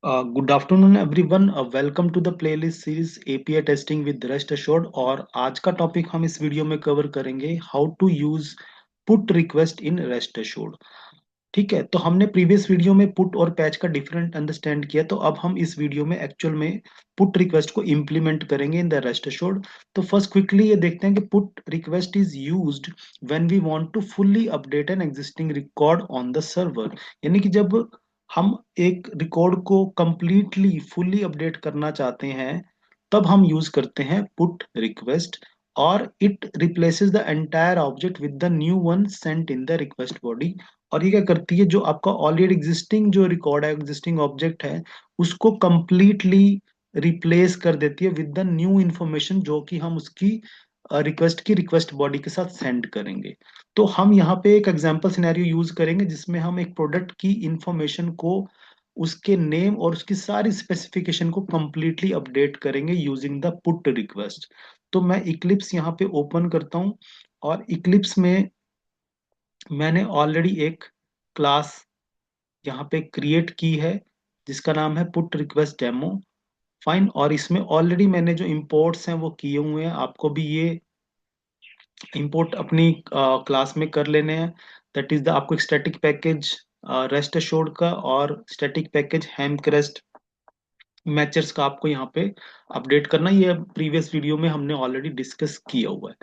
Good afternoon everyone, welcome to the playlist series API testing with rest assured. और आज का topic हम इस वीडियो में कवर करेंगे how to use put request in rest assured. ठीक है, तो हमने प्रीवियस वीडियो में पुट और पैच का डिफरेंट अंडरस्टैंड किया, तो अब हम इस वीडियो में एक्चुअल में पुट रिक्वेस्ट को इम्प्लीमेंट करेंगे इन द रेस्ट एश्योर्ड। तो फर्स्ट क्विकली ये देखते हैं कि put request is used when we want to fully update an existing record on the server. यानी कि जब हम एक रिकॉर्ड को कंप्लीटली फुल्ली अपडेट करना चाहते हैं तब हम यूज करते हैं पुट रिक्वेस्ट। और it replaces the entire object with the new one cent in the request body. और ये क्या करती है, जो आपका ऑलरेडी एग्जिस्टिंग जो रिकॉर्ड है, एग्जिस्टिंग ऑब्जेक्ट है, उसको कंप्लीटली रिप्लेस कर देती है विद द न्यू इंफॉर्मेशन जो कि हम उसकी रिक्वेस्ट की रिक्वेस्ट बॉडी के साथ सेंड करेंगे। तो हम यहाँ पे एक एग्जांपल सिनेरियो यूज करेंगे जिसमें हम एक प्रोडक्ट की इंफॉर्मेशन को, उसके नेम और उसकी सारी स्पेसिफिकेशन को कंप्लीटली अपडेट करेंगे यूजिंग द पुट रिक्वेस्ट। तो मैं इक्लिप्स यहाँ पे ओपन करता हूँ और इक्लिप्स में मैंने ऑलरेडी एक क्लास यहाँ पे क्रिएट की है जिसका नाम है पुट रिक्वेस्ट डेमो। फाइन, और इसमें ऑलरेडी मैंने जो इंपोर्ट्स हैं वो किए हुए हैं, आपको भी ये इंपोर्ट अपनी क्लास में कर लेने हैं। दैट इज द आपको एक स्टैटिक पैकेज रेस्ट एश्योर्ड का और स्टैटिक पैकेज हेमक्रेस्ट मैचर्स का आपको यहाँ पे अपडेट करना। ये प्रीवियस वीडियो में हमने ऑलरेडी डिस्कस किया हुआ है।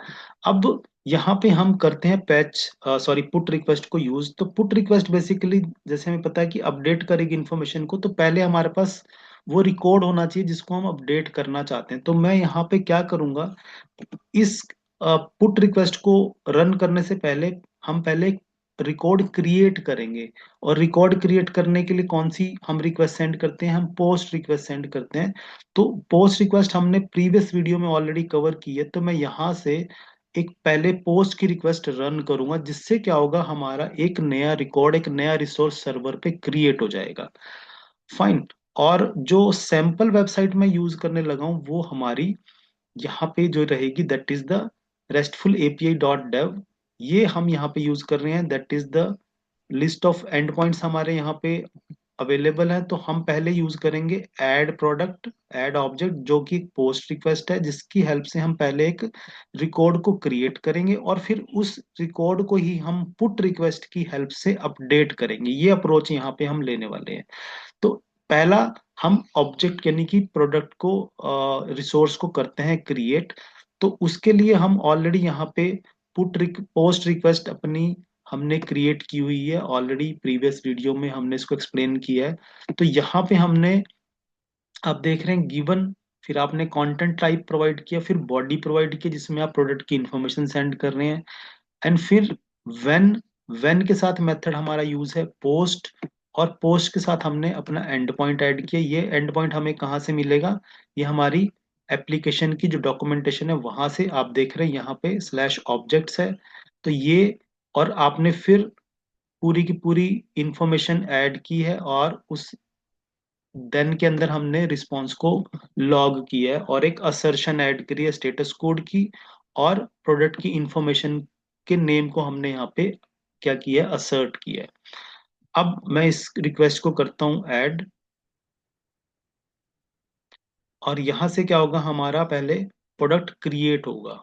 अब यहाँ पे हम करते हैं पैच सॉरी पुट रिक्वेस्ट को यूज। तो पुट रिक्वेस्ट बेसिकली जैसे हमें पता है कि अपडेट करेगी इन्फॉर्मेशन को, तो पहले हमारे पास वो रिकॉर्ड होना चाहिए जिसको हम अपडेट करना चाहते हैं। तो मैं यहाँ पे क्या करूंगा, इस पुट रिक्वेस्ट को रन करने से पहले हम पहले रिकॉर्ड क्रिएट करेंगे। और रिकॉर्ड क्रिएट करने के लिए कौन सी हम रिक्वेस्ट सेंड करते हैं, हम पोस्ट रिक्वेस्ट सेंड करते हैं। तो पोस्ट रिक्वेस्ट हमने प्रीवियस वीडियो में ऑलरेडी कवर की है, तो मैं यहां से एक पहले पोस्ट की रिक्वेस्ट रन करूंगा, जिससे क्या होगा, हमारा एक नया रिकॉर्ड, एक नया रिसोर्स सर्वर पे क्रिएट हो जाएगा। फाइन। और जो सैंपल वेबसाइट में यूज करने लगा हूं वो हमारी यहाँ पे जो रहेगी, that is the restful API dot dev. ये हम यहाँ पे यूज कर रहे हैं। That is the list of end points हमारे यहाँ पे अवेलेबल है। तो हम पहले यूज करेंगे ऐड प्रोडक्ट ऐड ऑब्जेक्ट, जो कि एक पोस्ट रिक्वेस्ट है जिसकी हेल्प से हम पहले एक रिकॉर्ड को क्रिएट करेंगे और फिर उस रिकॉर्ड को ही हम पुट रिक्वेस्ट की हेल्प से अपडेट करेंगे। ये अप्रोच यहाँ पे हम लेने वाले हैं। तो पहला, हम ऑब्जेक्ट यानी कि प्रोडक्ट को, रिसोर्स को करते हैं क्रिएट। तो उसके लिए हम ऑलरेडी यहाँ पे पोस्ट रिक्वेस्ट अपनी हमने क्रिएट की हुई है, ऑलरेडी प्रीवियस वीडियो में हमने इसको एक्सप्लेन किया है। तो यहाँ पे हमने, आप देख रहे हैं गिवन, फिर आपने कंटेंट टाइप प्रोवाइड किया, फिर बॉडी प्रोवाइड किया जिसमें आप प्रोडक्ट की इंफॉर्मेशन सेंड कर रहे हैं, एंड फिर व्हेन व्हेन के साथ मेथड हमारा यूज है पोस्ट। और पोस्ट के साथ हमने अपना एंड पॉइंट ऐड किया। ये एंड पॉइंट हमें कहाँ से मिलेगा, ये हमारी एप्लीकेशन की जो डॉक्यूमेंटेशन है वहां से। आप देख रहे हैं यहाँ पे स्लैश ऑब्जेक्ट्स है, तो ये, और आपने फिर पूरी की पूरी इंफॉर्मेशन ऐड की है और उस देन के अंदर हमने रिस्पॉन्स को लॉग किया है और एक असर्शन ऐड करी है स्टेटस कोड की, और प्रोडक्ट की इंफॉर्मेशन के नेम को हमने यहाँ पे क्या किया है, असर्ट किया है। अब मैं इस रिक्वेस्ट को करता हूँ ऐड, और यहां से क्या होगा, हमारा पहले प्रोडक्ट क्रिएट होगा।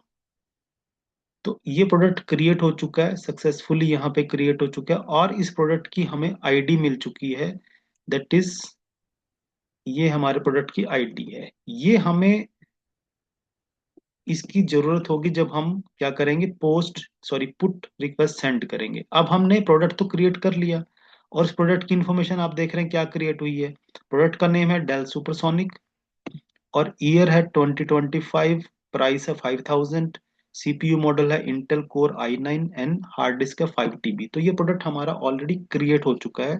तो ये प्रोडक्ट क्रिएट हो चुका है सक्सेसफुली, यहाँ पे क्रिएट हो चुका है और इस प्रोडक्ट की हमें आईडी मिल चुकी है। दैट इज, ये हमारे प्रोडक्ट की आईडी है। ये हमें इसकी जरूरत होगी जब हम क्या करेंगे, post sorry put request send करेंगे। अब हमने प्रोडक्ट तो क्रिएट कर लिया और इस प्रोडक्ट की इंफॉर्मेशन आप देख रहे हैं क्या क्रिएट हुई है। प्रोडक्ट का नेम है डेल सुपरसोनिक और ईयर है 2025, प्राइस है 5000, सीपीयू मॉडल है Intel core i9 and hard disk है 5 TB। तो ये प्रोडक्ट हमारा ऑलरेडी क्रिएट हो चुका है।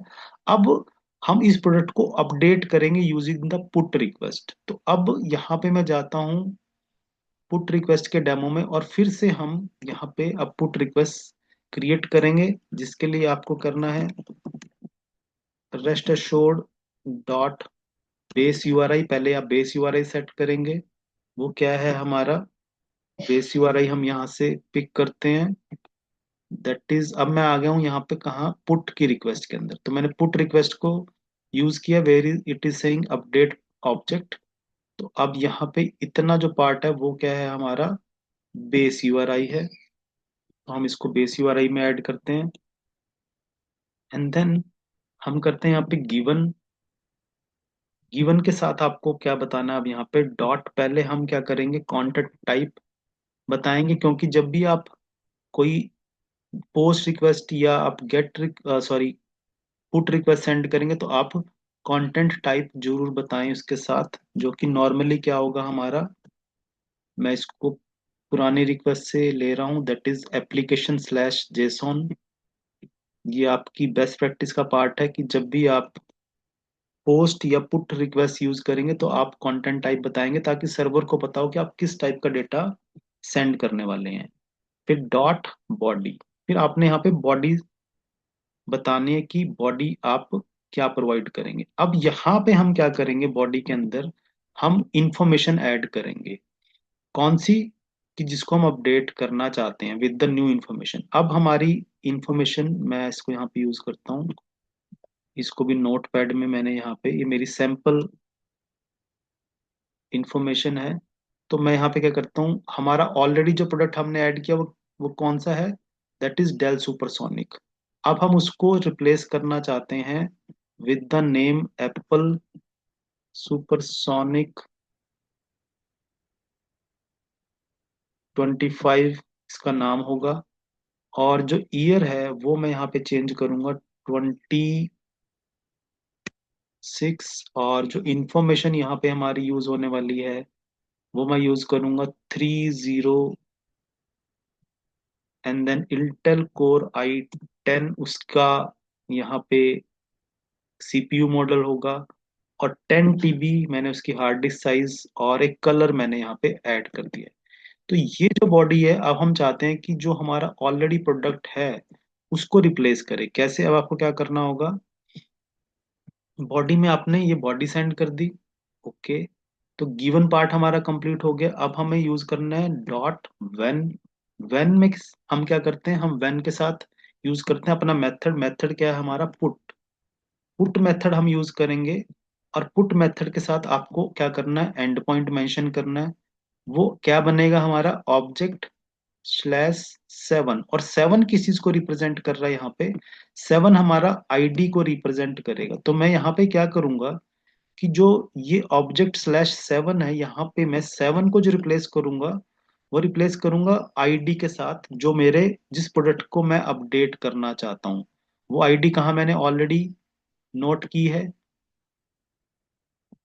अब हम इस प्रोडक्ट को अपडेट करेंगे यूजिंग द पुट रिक्वेस्ट। तो अब यहाँ पे मैं जाता हूँ पुट रिक्वेस्ट के डेमो में, और फिर से हम यहाँ पे अब पुट रिक्वेस्ट क्रिएट करेंगे, जिसके लिए आपको करना है rest assured dot base URI. पहले आप बेस यूआरआई सेट करेंगे, वो क्या है हमारा बेस यूआरआई, हम यहाँ से पिक करते हैं। दैट इज, अब मैं आ गया हूँ यहाँ पे कहाँ, पुट की रिक्वेस्ट के अंदर। तो मैंने पुट रिक्वेस्ट को यूज किया, where it is saying update object. तो अब यहाँ पे इतना जो पार्ट है वो क्या है हमारा, बेस यूआरआई है। तो हम इसको बेस यूआरआई में ऐड करते हैं। एंड देन हम करते हैं यहाँ पे गिवन। गिवन के साथ आपको क्या बताना है, अब यहाँ पे डॉट, पहले हम क्या करेंगे, कंटेंट टाइप बताएंगे, क्योंकि जब भी आप कोई पोस्ट रिक्वेस्ट या आप get sorry put request send करेंगे तो आप कंटेंट टाइप जरूर बताएं उसके साथ, जो कि नॉर्मली क्या होगा हमारा, मैं इसको पुरानी रिक्वेस्ट से ले रहा हूँ, that is application slash JSON. ये आपकी बेस्ट प्रैक्टिस का पार्ट है कि जब भी आप पोस्ट या पुट रिक्वेस्ट यूज करेंगे तो आप कंटेंट टाइप बताएंगे, ताकि सर्वर को पता हो कि आप किस टाइप का डेटा सेंड करने वाले हैं। फिर डॉट बॉडी, फिर आपने यहाँ पे बॉडी बतानी है कि बॉडी आप क्या प्रोवाइड करेंगे। अब यहाँ पे हम क्या करेंगे, बॉडी के अंदर हम इंफॉर्मेशन ऐड करेंगे। कौन सी, कि जिसको हम अपडेट करना चाहते हैं विद द न्यू इंफॉर्मेशन। अब हमारी इंफॉर्मेशन, मैं इसको यहाँ पे यूज करता हूँ, इसको भी नोट पैड में मैंने यहाँ पे, ये मेरी सैंपल इंफॉर्मेशन है। तो मैं यहाँ पे क्या करता हूँ, हमारा ऑलरेडी जो प्रोडक्ट हमने ऐड किया वो कौन सा है, दैट इज डेल सुपरसोनिक। अब हम उसको रिप्लेस करना चाहते हैं with the name Apple supersonic 25, इसका नाम होगा। और जो ईयर है वो मैं यहाँ पे चेंज करूंगा 26। और जो इंफॉर्मेशन यहाँ पे हमारी यूज होने वाली है वो मैं यूज करूंगा 30। And then Intel core i10, उसका यहाँ पे सीपीयू मॉडल होगा। और 10 TB मैंने उसकी हार्ड डिस्क साइज और एक कलर मैंने यहाँ पे ऐड कर दिया है। तो ये जो बॉडी है, अब हम चाहते हैं कि जो हमारा ऑलरेडी प्रोडक्ट है उसको रिप्लेस करे। कैसे, अब आपको क्या करना होगा, बॉडी में आपने ये बॉडी सेंड कर दी, ओके। तो गिवन पार्ट हमारा कंप्लीट हो गया। अब हमें यूज करना है डॉट व्हेन। व्हेन में हम क्या करते हैं, हम व्हेन के साथ यूज करते हैं अपना मेथड। मेथड क्या है हमारा, पुट। पुट मेथड हम यूज करेंगे। और पुट मेथड के साथ आपको क्या करना है, एंड पॉइंट मेंशन करना है। वो क्या बनेगा हमारा, ऑब्जेक्ट स्लैश 7। और 7 किस चीज को रिप्रेजेंट कर रहा है यहाँ पे, 7 हमारा आईडी को रिप्रेजेंट करेगा। तो मैं यहाँ पे क्या करूंगा कि जो ये ऑब्जेक्ट स्लैश 7 है, यहाँ पे मैं 7 को जो रिप्लेस करूंगा वो रिप्लेस करूंगा आईडी के साथ, जो मेरे जिस प्रोडक्ट को मैं अपडेट करना चाहता हूँ। वो आईडी कहाँ मैंने ऑलरेडी नोट की है,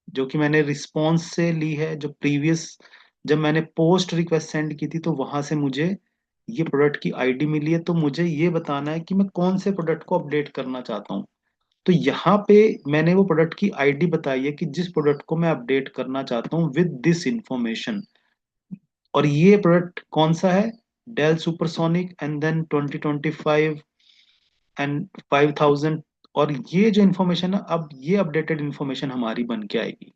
जो कि मैंने रिस्पॉन्स से ली है, जो प्रीवियस जब मैंने पोस्ट रिक्वेस्ट सेंड की थी तो वहां से मुझे ये प्रोडक्ट की आईडी मिली है। तो मुझे ये बताना है कि मैं कौन से प्रोडक्ट को अपडेट करना चाहता हूँ। तो यहाँ पे मैंने वो प्रोडक्ट की आईडी बताई है कि जिस प्रोडक्ट को मैं अपडेट करना चाहता हूँ विद दिस इंफॉर्मेशन। और ये प्रोडक्ट कौन सा है, Dell supersonic and then 2025 and 5000। और ये जो इन्फॉर्मेशन है, अब ये अपडेटेड इन्फॉर्मेशन हमारी बन के आएगी।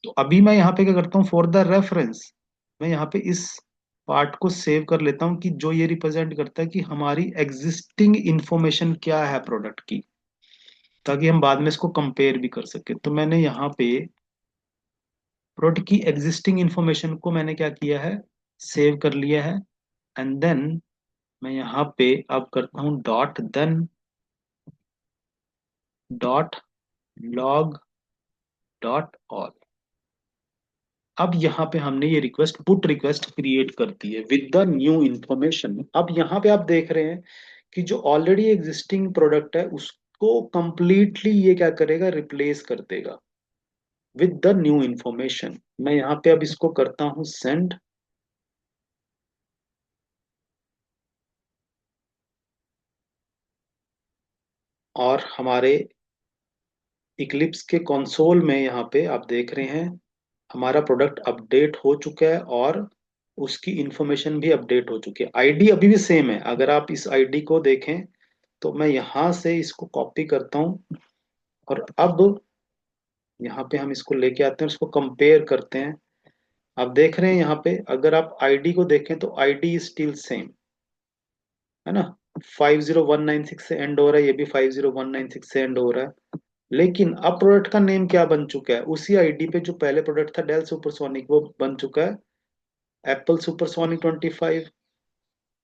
तो अभी मैं यहाँ पे क्या करता हूँ, फॉर द रेफरेंस मैं यहाँ पे इस पार्ट को सेव कर लेता हूँ कि जो ये रिप्रेजेंट करता है कि हमारी एग्जिस्टिंग इंफॉर्मेशन क्या है प्रोडक्ट की, ताकि हम बाद में इसको कंपेयर भी कर सके। तो मैंने यहाँ पे प्रोडक्ट की एग्जिस्टिंग इंफॉर्मेशन को मैंने क्या किया है, सेव कर लिया है। एंड देन मैं यहाँ पे अब करता हूँ dot then dot log dot all. अब यहाँ पे हमने ये रिक्वेस्ट पुट रिक्वेस्ट क्रिएट कर दी है विद द न्यू इंफॉर्मेशन। अब यहाँ पे आप देख रहे हैं कि जो ऑलरेडी एग्जिस्टिंग प्रोडक्ट है उसको कंप्लीटली ये क्या करेगा, रिप्लेस कर देगा विद द न्यू इंफॉर्मेशन। मैं यहाँ पे अब इसको करता हूँ सेंड। और हमारे इक्लिप्स के कंसोल में यहाँ पे आप देख रहे हैं हमारा प्रोडक्ट अपडेट हो चुका है और उसकी इंफॉर्मेशन भी अपडेट हो चुकी है। आईडी अभी भी सेम है, अगर आप इस आईडी को देखें तो मैं यहाँ से इसको कॉपी करता हूँ। और अब यहाँ पे हम इसको लेके आते हैं, उसको कंपेयर करते हैं। आप देख रहे हैं यहाँ पे अगर आप आईडी को देखें तो आईडी स्टिल सेम है ना, 50196 से एंड हो रहा है, ये भी 50196 से एंड हो रहा है। लेकिन अब प्रोडक्ट का नेम क्या बन चुका है, उसी आईडी पे जो पहले प्रोडक्ट था डेल सुपरसोनिक वो बन चुका है एप्पल सुपरसोनिक 25,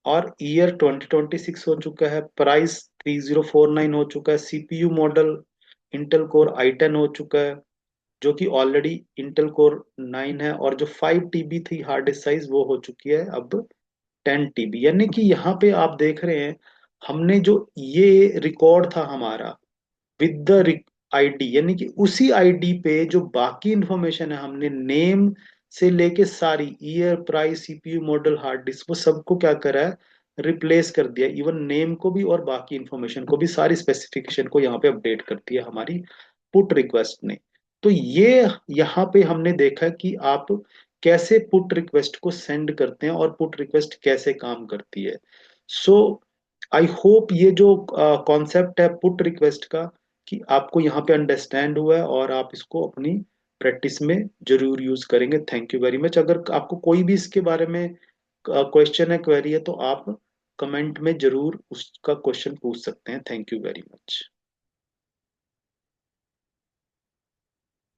और ईयर 2026 हो चुका है, प्राइस 3049 हो चुका है, CPU model Intel core i10 हो चुका है जो कि ऑलरेडी इंटेल कोर 9 है, और जो 5 TB थी हार्ड डिस्क साइज वो हो चुकी है अब 10 TB। यानी कि यहाँ पे आप देख रहे हैं हमने जो ये रिकॉर्ड था हमारा विद द आईडी, यानी कि उसी आईडी पे जो बाकी इंफॉर्मेशन है हमने नेम से लेके सारी year price CPU model hard disk वो सबको क्या करा है, रिप्लेस कर दिया। इवन नेम को भी और बाकी इंफॉर्मेशन को भी, सारी स्पेसिफिकेशन को यहाँ पे अपडेट कर दिया हमारी पुट रिक्वेस्ट ने। तो ये यहाँ पे हमने देखा कि आप कैसे पुट रिक्वेस्ट को सेंड करते हैं और पुट रिक्वेस्ट कैसे काम करती है। सो आई होप ये जो कॉन्सेप्ट है पुट रिक्वेस्ट का कि आपको यहाँ पे अंडरस्टैंड हुआ है और आप इसको अपनी प्रैक्टिस में जरूर यूज करेंगे। Thank you very much. अगर आपको कोई भी इसके बारे में क्वेश्चन है, क्वेरी है, तो आप कमेंट में जरूर उसका क्वेश्चन पूछ सकते हैं। Thank you very much.